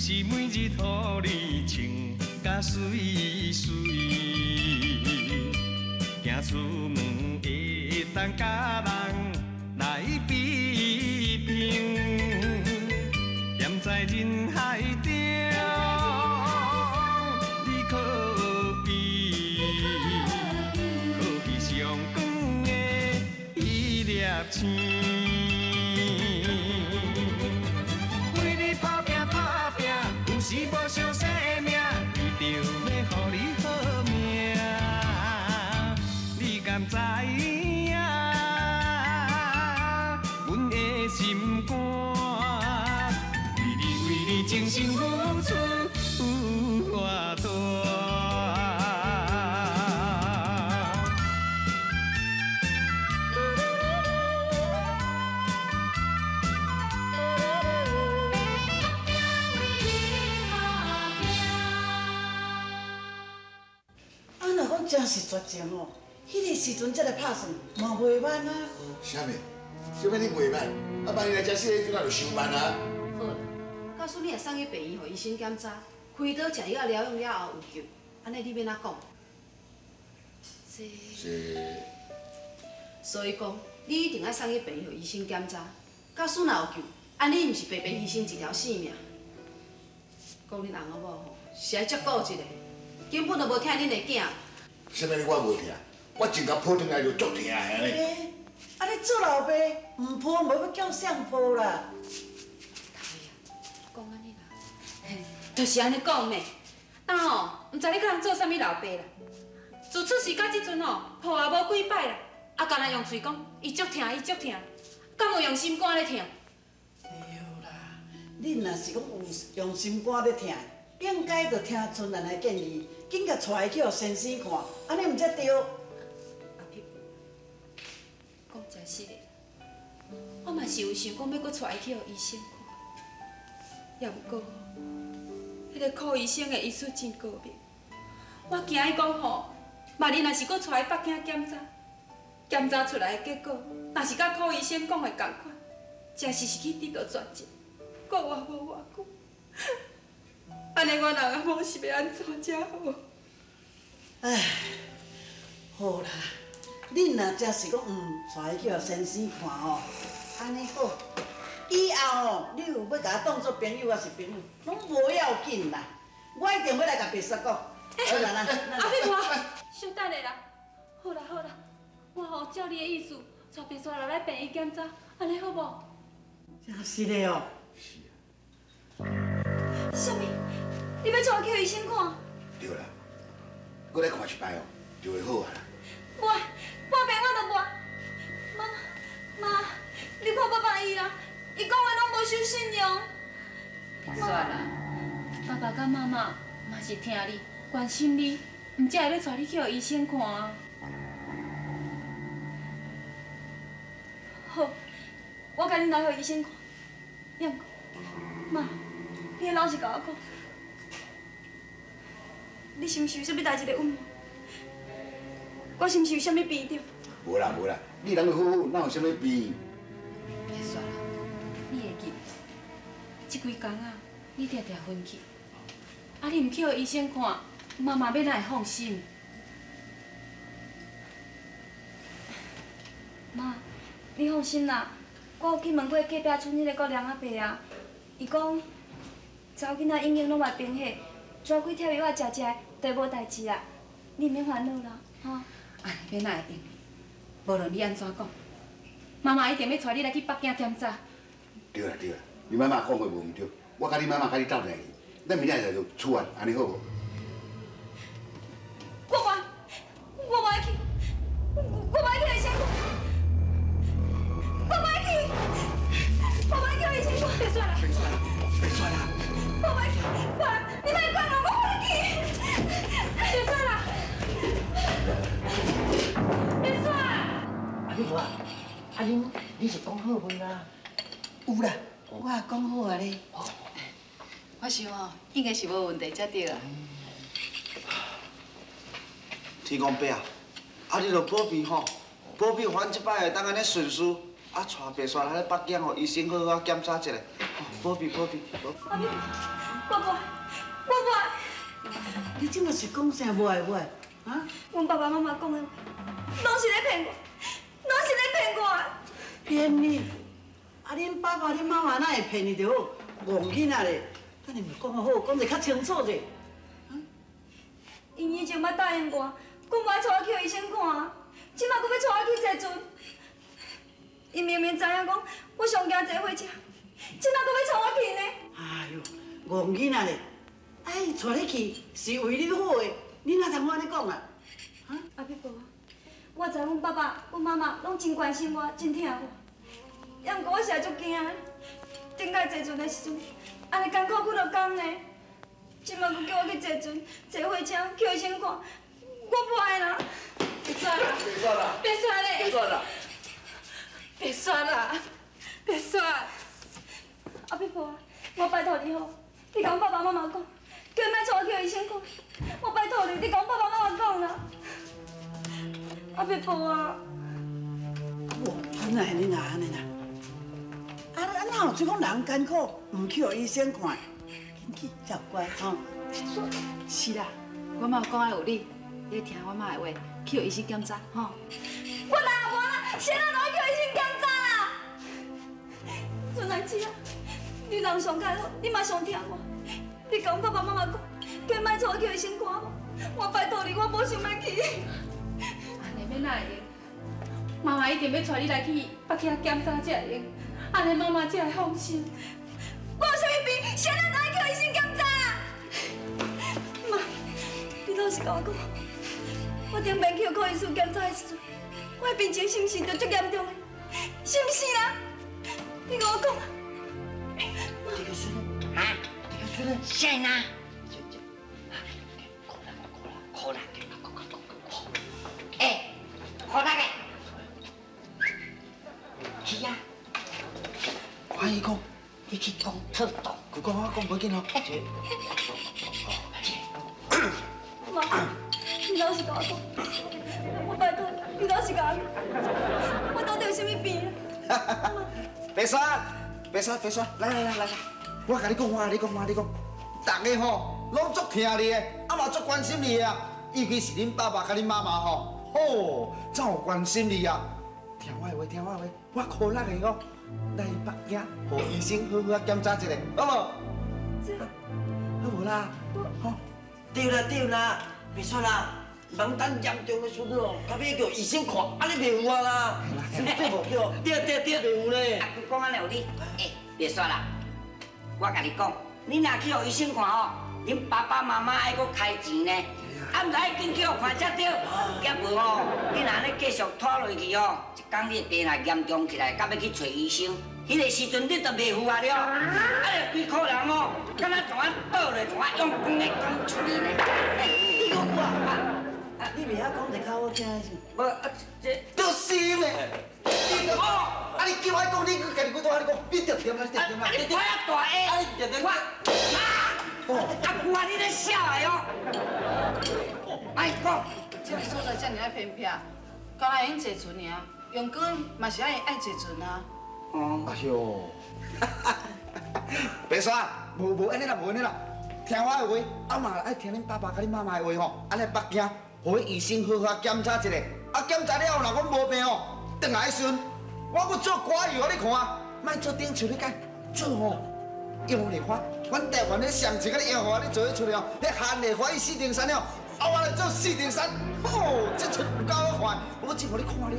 就是每日予你穿甲水水，行出门会当甲人来比拼，站在人海中，你可比上光的一粒星。 是无上生命，为着要互你好命，你敢知影？阮的心肝，为你精心付出偌大。 真是绝情哦！迄个时阵才来拍算，嘛袂慢啊。啥物？啥物你袂慢？啊，万一来吃死，就那就伤慢啊。好啦，告诉你也送去病院，互医生检查，开刀食药疗养了后有救，安尼你要哪讲？是。所以讲，你一定要送去病院，互医生检查，假使若有救，安尼毋是白白牺牲一条性命。讲恁翁某吼，是爱照顾一个，根本就无疼恁的囝。 啥物我无疼？我真甲抱转来就足疼的安尼。啊，你做老爸唔抱，无要叫谁抱啦？讲安尼啦，嘿，就是安尼讲的。但吼，唔知你甲人做啥物老爸啦？自出世到即阵吼，抱也无几摆啦，啊，干那用嘴讲，伊足疼，伊足疼，敢有用心肝咧疼？对啦，恁若是讲有用心肝咧疼，应该着听春兰的建议。 紧甲带去互先生看，安尼毋才对。阿皮，讲真实的，我嘛是有想讲要搁带去互医生看，也毋过，迄个柯医生的医术真高明，我惊伊讲吼，万一若是搁带去北京检查，检查出来的结果，若是甲柯医生讲的同款，真是去得到绝症，搁活无偌久。 安尼，我人某是要安怎才好？唉，好啦，恁若真是讲带去互先生看吼，安尼好。以后哦，你有要甲我当作朋友还是朋友，拢无要紧啦。我一定要来甲白雪讲。好啦，阿飞婆，稍等下啦。好啦好啦，我吼照你的意思，带白雪来病院检查，安尼好无？真是的哦。是啊。啥物？ 你要带去医生看？对啦，我来看一摆哦，就会好啊啦。半病我都无。妈，你看爸爸伊啦，伊讲话拢无守信用。算啦，爸爸甲妈妈嘛是疼你、关心你，毋才会要带你去互医生看啊。好，我甲你来互医生看。要毋过，妈，你老实甲我讲。 你是毋是有啥物代志咧问我？我是毋是有啥物病着？无啦无啦，你人好好，哪有啥物病？别说啦，你会记？这几工啊，你常常分去，啊，你毋去互医生看，妈妈要哪会放心？妈，你放心啦，我有去问过隔壁村迄个国梁阿伯啊，伊讲查某囡仔永远拢袂贫血。 抓几条药仔食食，就无代志啦。你免烦恼啦，吼。安尼免哪会用？无论你安怎讲，妈妈一定要带你来去北京检查。对啦对啦，你妈妈讲话无毋对，我甲你妈妈甲你斗阵去，咱明仔载就出院，安尼好无？我袂去，我袂去医生馆，我袂去医生馆，别算啦，别算啦。 我袂去，爸，你莫管我，我袂去。别算啦，别算。阿你啊，阿你是讲好未啦？有啦，我也讲好啊咧。我想哦，应该是无问题才对啦。天公伯啊，啊你着保庇吼，保庇反即摆会当安尼顺遂，啊带白雪来北京，互医生好好检查一下，保庇。阿我不爱，我不爱。你怎么是讲啥无爱无爱？啊？阮爸爸妈妈讲的话，拢是咧骗我，拢是咧骗我。骗你？啊，恁爸爸恁妈妈哪会骗你就好？戆囡仔咧，等你咪讲好，讲者较清楚者。因以前捌答应我，讲无爱带我去医生看，即马佫要带我去坐船。伊明明知影讲我上惊坐火车，即马佫要带我去呢。哎呦，戆囡仔咧，哎，带你去是为你好的，你哪通安尼讲啊？啊？阿碧婆，我知阮爸爸、阮妈妈拢真关心我，真疼我。也毋过我实在足惊的，顶摆坐船的时阵，安尼艰苦几落工呢。即马佫叫我去坐船、坐火车去医生看，我不爱啦。别算啦！别算啦！别算嘞！别算啦！别算啦！别算！阿碧婆，我拜托你吼，你甲阮爸爸妈妈讲，叫伊莫带我去医生看。我拜托你，你甲阮爸爸妈妈讲啦。阿碧婆啊！哇，原来你安尼啦！啊，哪有即讲人艰苦，唔去医生看？紧去，才乖吼。是啦，我妈讲的有理，你听我妈的话，去医生检查吼。我哪有啦？谁人拢去医生检查啦？孙兰姊啊，你人上介好，你嘛上听我。你甲阮爸爸妈妈讲，叫伊莫带我去医生看无？我拜托你，我无想要去。安尼要哪会用？妈妈一定要带你来去北京检查才会用，安尼妈妈才会放心。我有啥物病？谁人拢爱去医生检查？妈，你老实甲我讲，我顶边去看医生检查的时阵，我的病情是毋是就足严重的？是毋是啦？你甲我讲。这个孙啊，这个孙啥呢？苦啦，哎，苦啦个，去啊！我伊讲，你去讲特懂。佢讲我讲袂紧哦。妈，你老实甲我讲，我拜托你，你老实甲我讲，我到底有啥物病啊？别耍，别耍，别耍，来，我甲你讲，我甲你讲，大家吼拢足疼你的，啊嘛足关心你的啊，尤其是恁爸爸甲恁妈妈吼，吼，真有关心你啊。听我的话，听我的话，我苦力的哦，来北京，互医生好好检查一下，好无？好无啦？吼，对啦，别说啦，人等严重的时阵哦，到尾叫医生看，安尼袂有啊啦，对无对？对，袂有咧。啊，佮讲安尼有理，别说啦，我甲你讲，你若去互医生看哦，恁爸爸妈妈爱佮开钱呢。啊，毋知爱紧去互看才对，要无吼，你若安尼继续拖落去哦，一天你病若严重起来，到要去找医生，迄个时阵你就袂符合了。啊，规个人哦，敢若像啊倒落，像啊用光的讲出去呢。你讲我啊，你袂晓讲一较好听的是？无啊，这就是咩？你着啊！你叫我讲，你家己骨头安尼讲，你着点啦，点啦。你太大个，我啊，我你咧笑的哦。哎，讲。这个所在遮尔爱偏僻，敢若用坐船尔，用过嘛是爱坐船啊。哦。哎呦，别说，无安尼啦，无安尼啦，听我的话，啊嘛爱听恁爸爸甲恁妈妈的话吼，安尼北京，互医生好好检查一下，啊检查了后，若阮无病哦，转来时阵，我要做歌药给你看，莫做顶像你讲，做吼用力花，阮台湾咧上一个药花你做得出来哦，迄含泪花伊四丁山了，啊我来做四丁山，哦，这出有够好看，我只互你看了。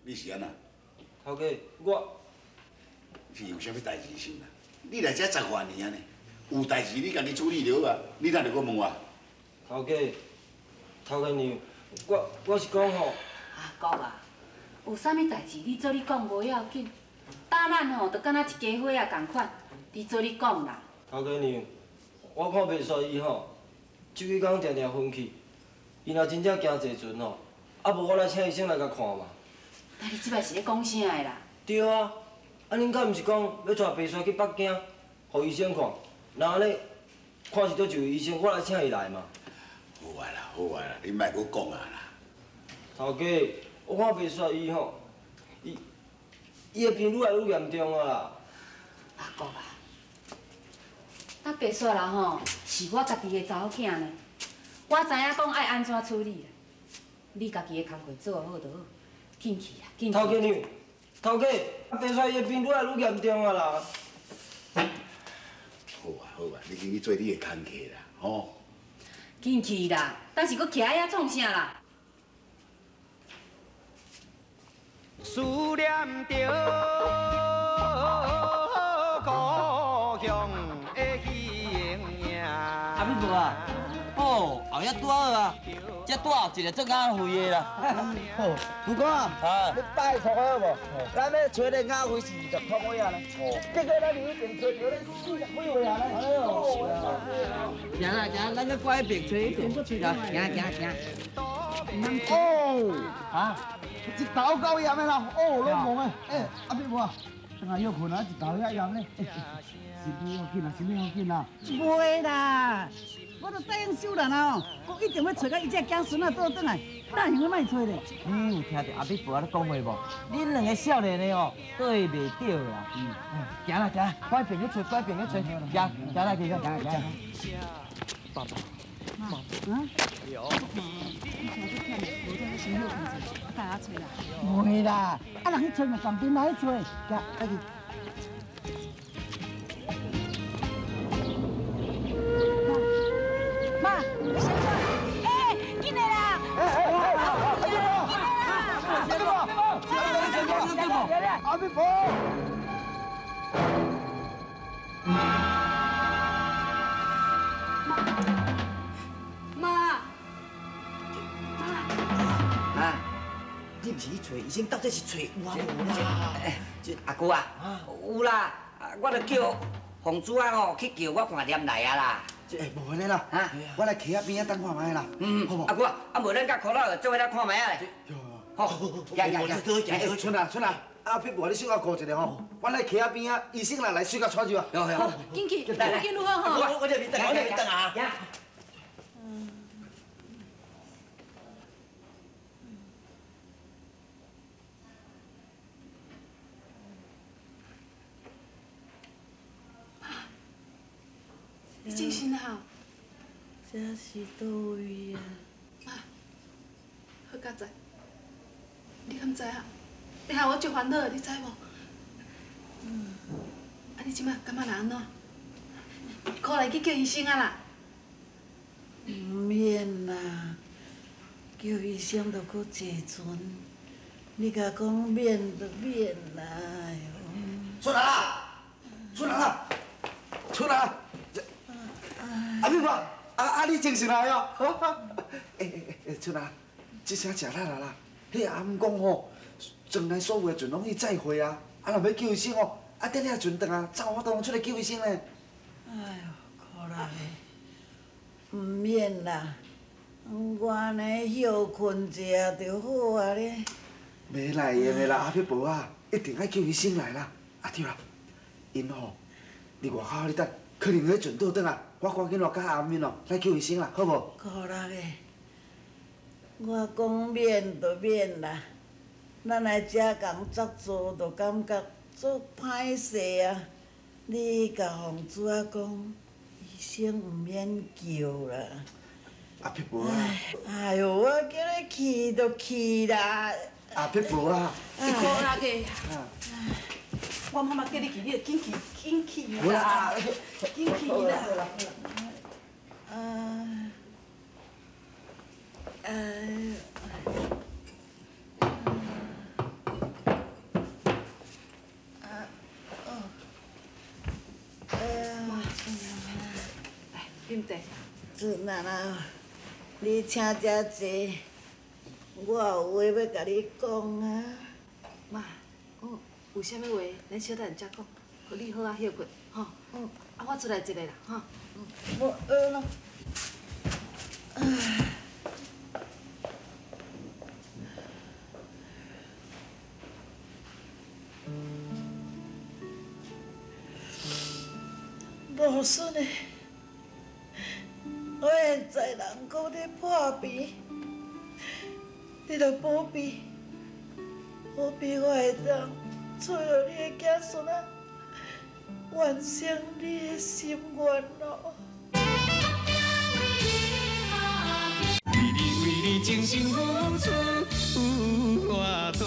你是安那？头家，我是有啥物代志心啦？你来遮10外年啊呢，有代志你家己处理就好啊，你哪会搁问我？头家娘，我是讲吼。阿哥啊，有啥物代志你做你讲无要紧，打咱吼就敢若一家伙仔共款，你做你讲啦。头家娘，我看袂煞伊吼，这几工定定分去，伊若真正惊坐船吼，啊无我来请医生来甲看嘛。但你即摆是咧讲啥的啦？对啊，啊恁敢毋是讲要带白沙去北京，互医生看？那安尼看是倒一位医生，我来请伊来嘛。好啊啦，好啊啦，你莫搁讲啊啦。头家，我看白沙伊吼，伊的病愈来愈严重啊啦。阿公啊，啊白沙啦吼，是我家己的查某囝呢，我知影讲爱安怎处理啦。你家己的工课做好就好，紧去啦，紧去。头家娘，头家，啊白沙伊的病愈来愈严重啊啦。好啊好啊，你去做你的工课啦，吼。紧去啦，但是搁徛遐创啥啦？思念着故乡的形影。阿美婆啊，哦，后夜拄好啊，才拄好一个做鸭肥的啦。好，不过啊，你拜托我无？咱要找个鸭肥是20通位啊咧。哦，结果咱已经找着咧40几位啊咧。哎呦，行啦行，咱去过迄边找一遍。行。哦，啊，一头够盐的啦，哦，拢忙的。哎，阿妹婆啊，等下休困啊，一头遐盐咧。身体好紧啦，身体好紧啦。袂啦，我都答应秀兰啊，我一定要找到伊只囝孙仔倒转来，哪样莫找咧？你有听到阿美婆咧讲话无？恁两个少年的哦，对袂着啦。行啦，快边去找，行啦，去。爸爸。袂啦，啊人去找嘛，旁边来去找，行，快去。妈，你先过来，哎，进来啦！阿美婆。你毋是去找医生，到底是找有啊无啦？阿姑啊，有啦，我著叫房主啊吼去叫我看念来啊啦。哎，无安尼啦，我来徛遐边仔等看卖啦，好无？阿姑啊，无咱甲苦佬做伙来看卖啊咧。好，行，春啊，阿碧婆你小可顾一下吼，我来徛遐边仔，医生来小可带住啊。好，紧去，紧如何吼？我这边等啊。你精神好？这是倒位啊？妈，好佳哉，你敢知影？你害我足烦恼的，你知无？啊，你即摆感觉若安怎？快来去叫医生啊啦！唔免啦，叫医生著搁坐船。你甲讲免就免啦，哎呦！出来啦！阿美婆，你精神来哦？出来，这声食力啦。迄阿姆讲吼，船内所有的船拢去载货啊，若要叫医生哦，等遐船转啊，才有法度出来叫医生咧。哎呦，可怜的，唔免啦，我安尼休困一下就好啊咧。袂来用的啦，阿美婆啊，一定爱叫医生来啦。对啦，因吼，伫外口你等，可能迄船倒转啊，我赶紧落甲阿面哦，来叫医生啦，好无？可怜的，我讲免就免啦，咱来遮工作做，就感觉足歹势啊。你甲房主啊讲，医生唔免叫啦。阿碧婆啊！哎呦，我叫你去就去啦。阿碧婆啊！你过来个。我妈妈叫你去，你就紧去啦，紧去啦。啉茶。子奶奶，你请遮坐，我有话要甲你讲啊。妈，有啥物话，咱小等再讲，互你好啊休困，吼。啊，我出来一个啦，吼。我饿了。无顺的，我现在人搁咧破病，你着保庇，保庇我会当找到你的子孙啊，完成你的心愿咯。为你真心付出偌大。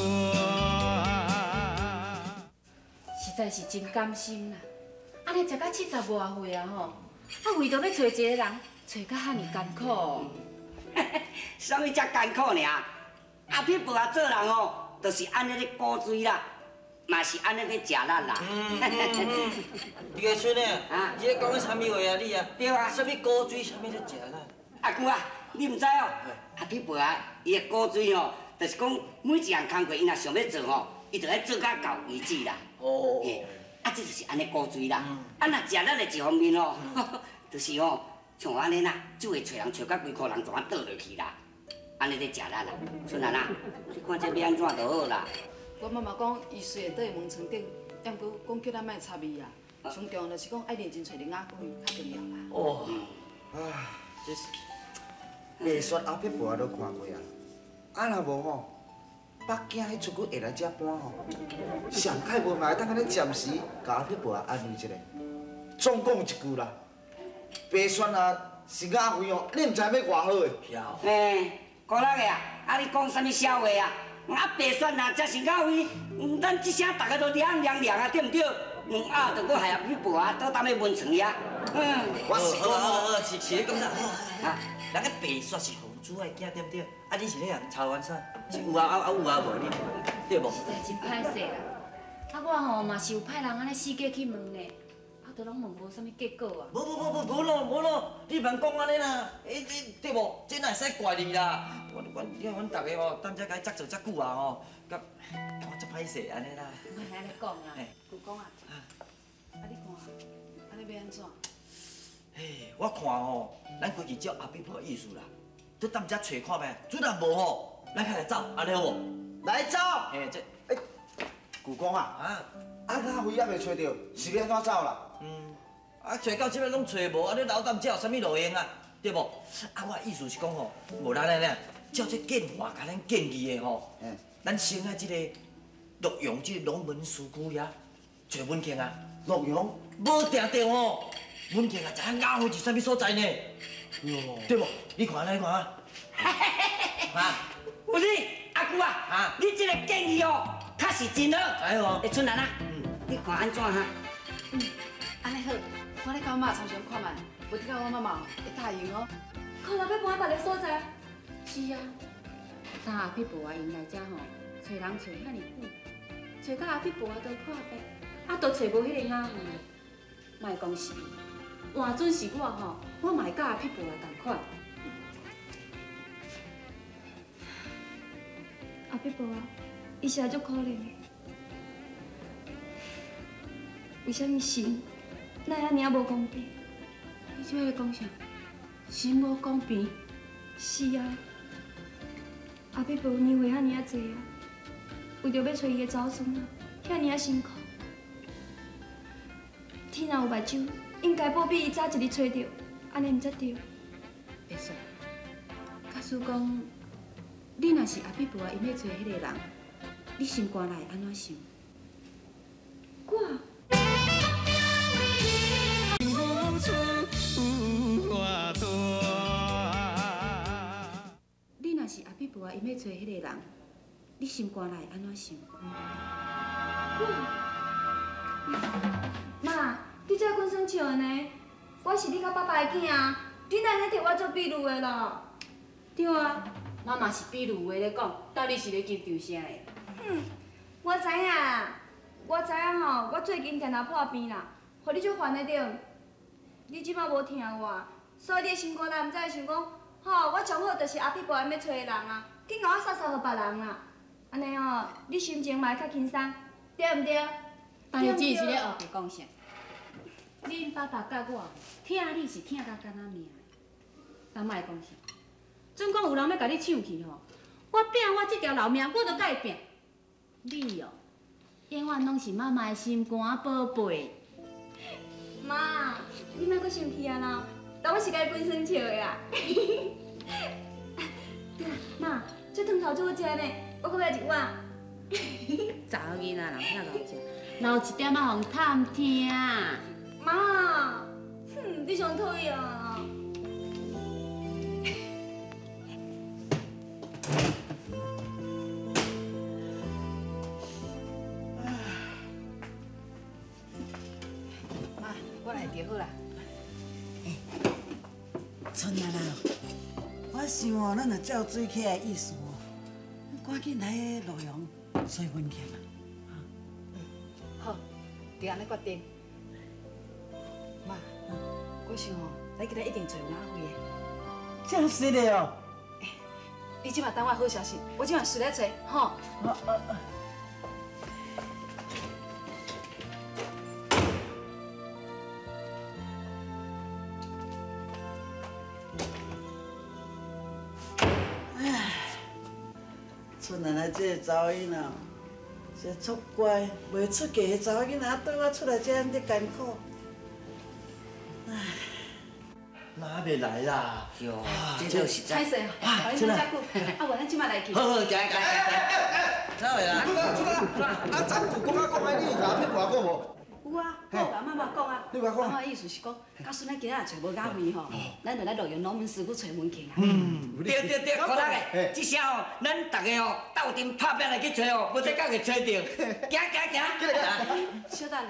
实在是真甘心啦！安尼食到70外岁啊吼，为着要找一个人，找到遐尼艰苦。啥物遮艰苦尔？阿撇婆啊做人哦，就是安尼咧鼓水啦，嘛是安尼咧食力啦。你个孙诶，啊你咧讲个啥物话啊？你啊？对啊啥物古水，啥物咧食啦？阿舅啊，你毋知哦？阿撇婆啊，伊的鼓水哦，就是讲每一项工课伊若想要做吼，伊就要做到到为止啦。哦。啊，这就是安尼鼓水啦。啊，若食力的一方面哦，就是哦，像安尼啦，就会找人找到规箍人全倒落去啦。安尼咧食力啦，孙囡仔，你看这要安怎就好啦。我妈妈讲，伊虽然倒去门床顶，但不过讲叫咱莫插伊啊。上重要就是讲爱认真找另外几位较重要啦。哦，这是艺术阿撇婆都看过啊。啊若无吼，北京迄出去会来遮搬吼，上爱无嘛会当安尼暂时甲阿撇婆安慰一下。总讲一句啦，白选啊是阿辉哦，你毋知要偌好诶。嘿，古仔个啊，啊你讲啥物笑话啊？啊白选啊，才是阿辉，咱即声大家都凉凉凉啊，对毋对？啊，着搁害阿撇婆啊，倒踮咧门床遐。我是好，是咧讲啥？啊，人个白雪是公主的囝，对不对？啊，你是咧人操完啥？是有啊有啊无你对无？实在真歹势啦！啊，我吼嘛是有派人安尼四界去问呢，啊，都拢问无啥物结果啊。无咯，你别讲安尼啦，对无？这哪会使怪你啦？阮大家吼，踮遮甲伊作做遮久啊吼，甲我足歹势安尼啦。莫安尼讲啦，舅公啊，啊你看，安尼要安怎？嘿，我看吼，咱规矩照阿伯婆的意思啦，你踮遮找看觅，主若无吼，咱开来走，安尼好无？来走。嘿，这舅公啊，啊阿辉还未找到，是要安怎走啦？啊，找到即摆拢找无，啊，你留踮遮有啥物路用啊？对无？啊，我意思是讲吼，无咱安尼，照这建华甲咱建议的吼，咱先啊，即个洛阳即个龙门市区遐找文庆啊。洛阳无定着吼，文庆啊，知影雅辉是啥物所在呢？对无？你看啊，你看啊。啊，有你阿舅啊，你这个建议哦，确实真好。哎呦，春兰啊，你看安怎哈？安尼好，我咧甲我妈参详看觅，有得到我妈妈会答应哦。可能要搬别个所在。是啊，当阿撇婆啊，因来遮吼，找人找遐尼久，找到阿撇婆啊都破病，啊都找无迄个雅慧，莫讲是，换准是我吼，我嘛会甲阿撇婆啊同款。阿伯婆啊，伊实在足可怜的。为什么神那遐尔无公平？你即摆咧讲啥？神无公平？是啊，阿伯婆年岁遐尔济啊，为着要找伊的子孙啊，遐尔辛苦。天若有目睭，应该保庇伊早一日找着，安尼毋则对。会使。假使讲，你若是阿撇婆啊，因要找迄个人，你心肝内会安怎想？我。你若是阿撇婆啊，因要找迄个人，你心肝内会安怎想？妈，你这滚生笑的呢？我是你甲爸爸的囝啊，你哪会摕我做比喻的啦？对啊，妈妈是比如话咧讲，到底是咧紧张啥的？我知影啦，我知影吼，我最近定定破病啦，互你足烦的着。你即摆无听我，所以你的心肝内毋知会想讲，吼，我上好就是阿撇婆要找的人啊，紧甲我撒互别人啦。安尼吼，你心情嘛会较轻松，对毋对？但是只是咧后壁讲啥？恁爸爸甲我疼你是疼到敢若命，咱莫讲啥。准讲有人要甲你抢去吼，我拼我这条老命，我都甲伊拼。你哦，永远拢是妈妈的心肝宝贝。妈，阁生气啊啦？当我是该本身笑的啦。对啦，妈，这汤头最好食呢，我阁要一碗。查某囡仔人遐老食，留一点仔互探听。妈，你上讨厌啊！妈，我来就好啦。春啊啦，我想哦，咱若照水起来的意思哦，赶紧来洛阳随文件啊。好，就安尼决定。妈，我想哦，咱今日一定找有阿辉的。这样是的哦。你即马等我好消息，我即马随来找，吼。春奶奶这个查某囡仔，是足乖，袂出嫁的查某囡仔，对我出来这样的艰苦。哪要来啦？哟，这就是歹势哦，把你等遮久，啊，无咱即马来去。好好，行。走的啦。啊，咱有讲啊讲啊，你有甲骗我讲无？有啊，我有甲妈妈讲啊。你甲讲。妈妈意思是讲，假使咱今仔找无雅慧吼，咱就来洛阳农民师傅找门去啊。对，可能的，这下哦，咱大家哦斗阵拍拼来去找哦，无得甲个找着。行。小等下。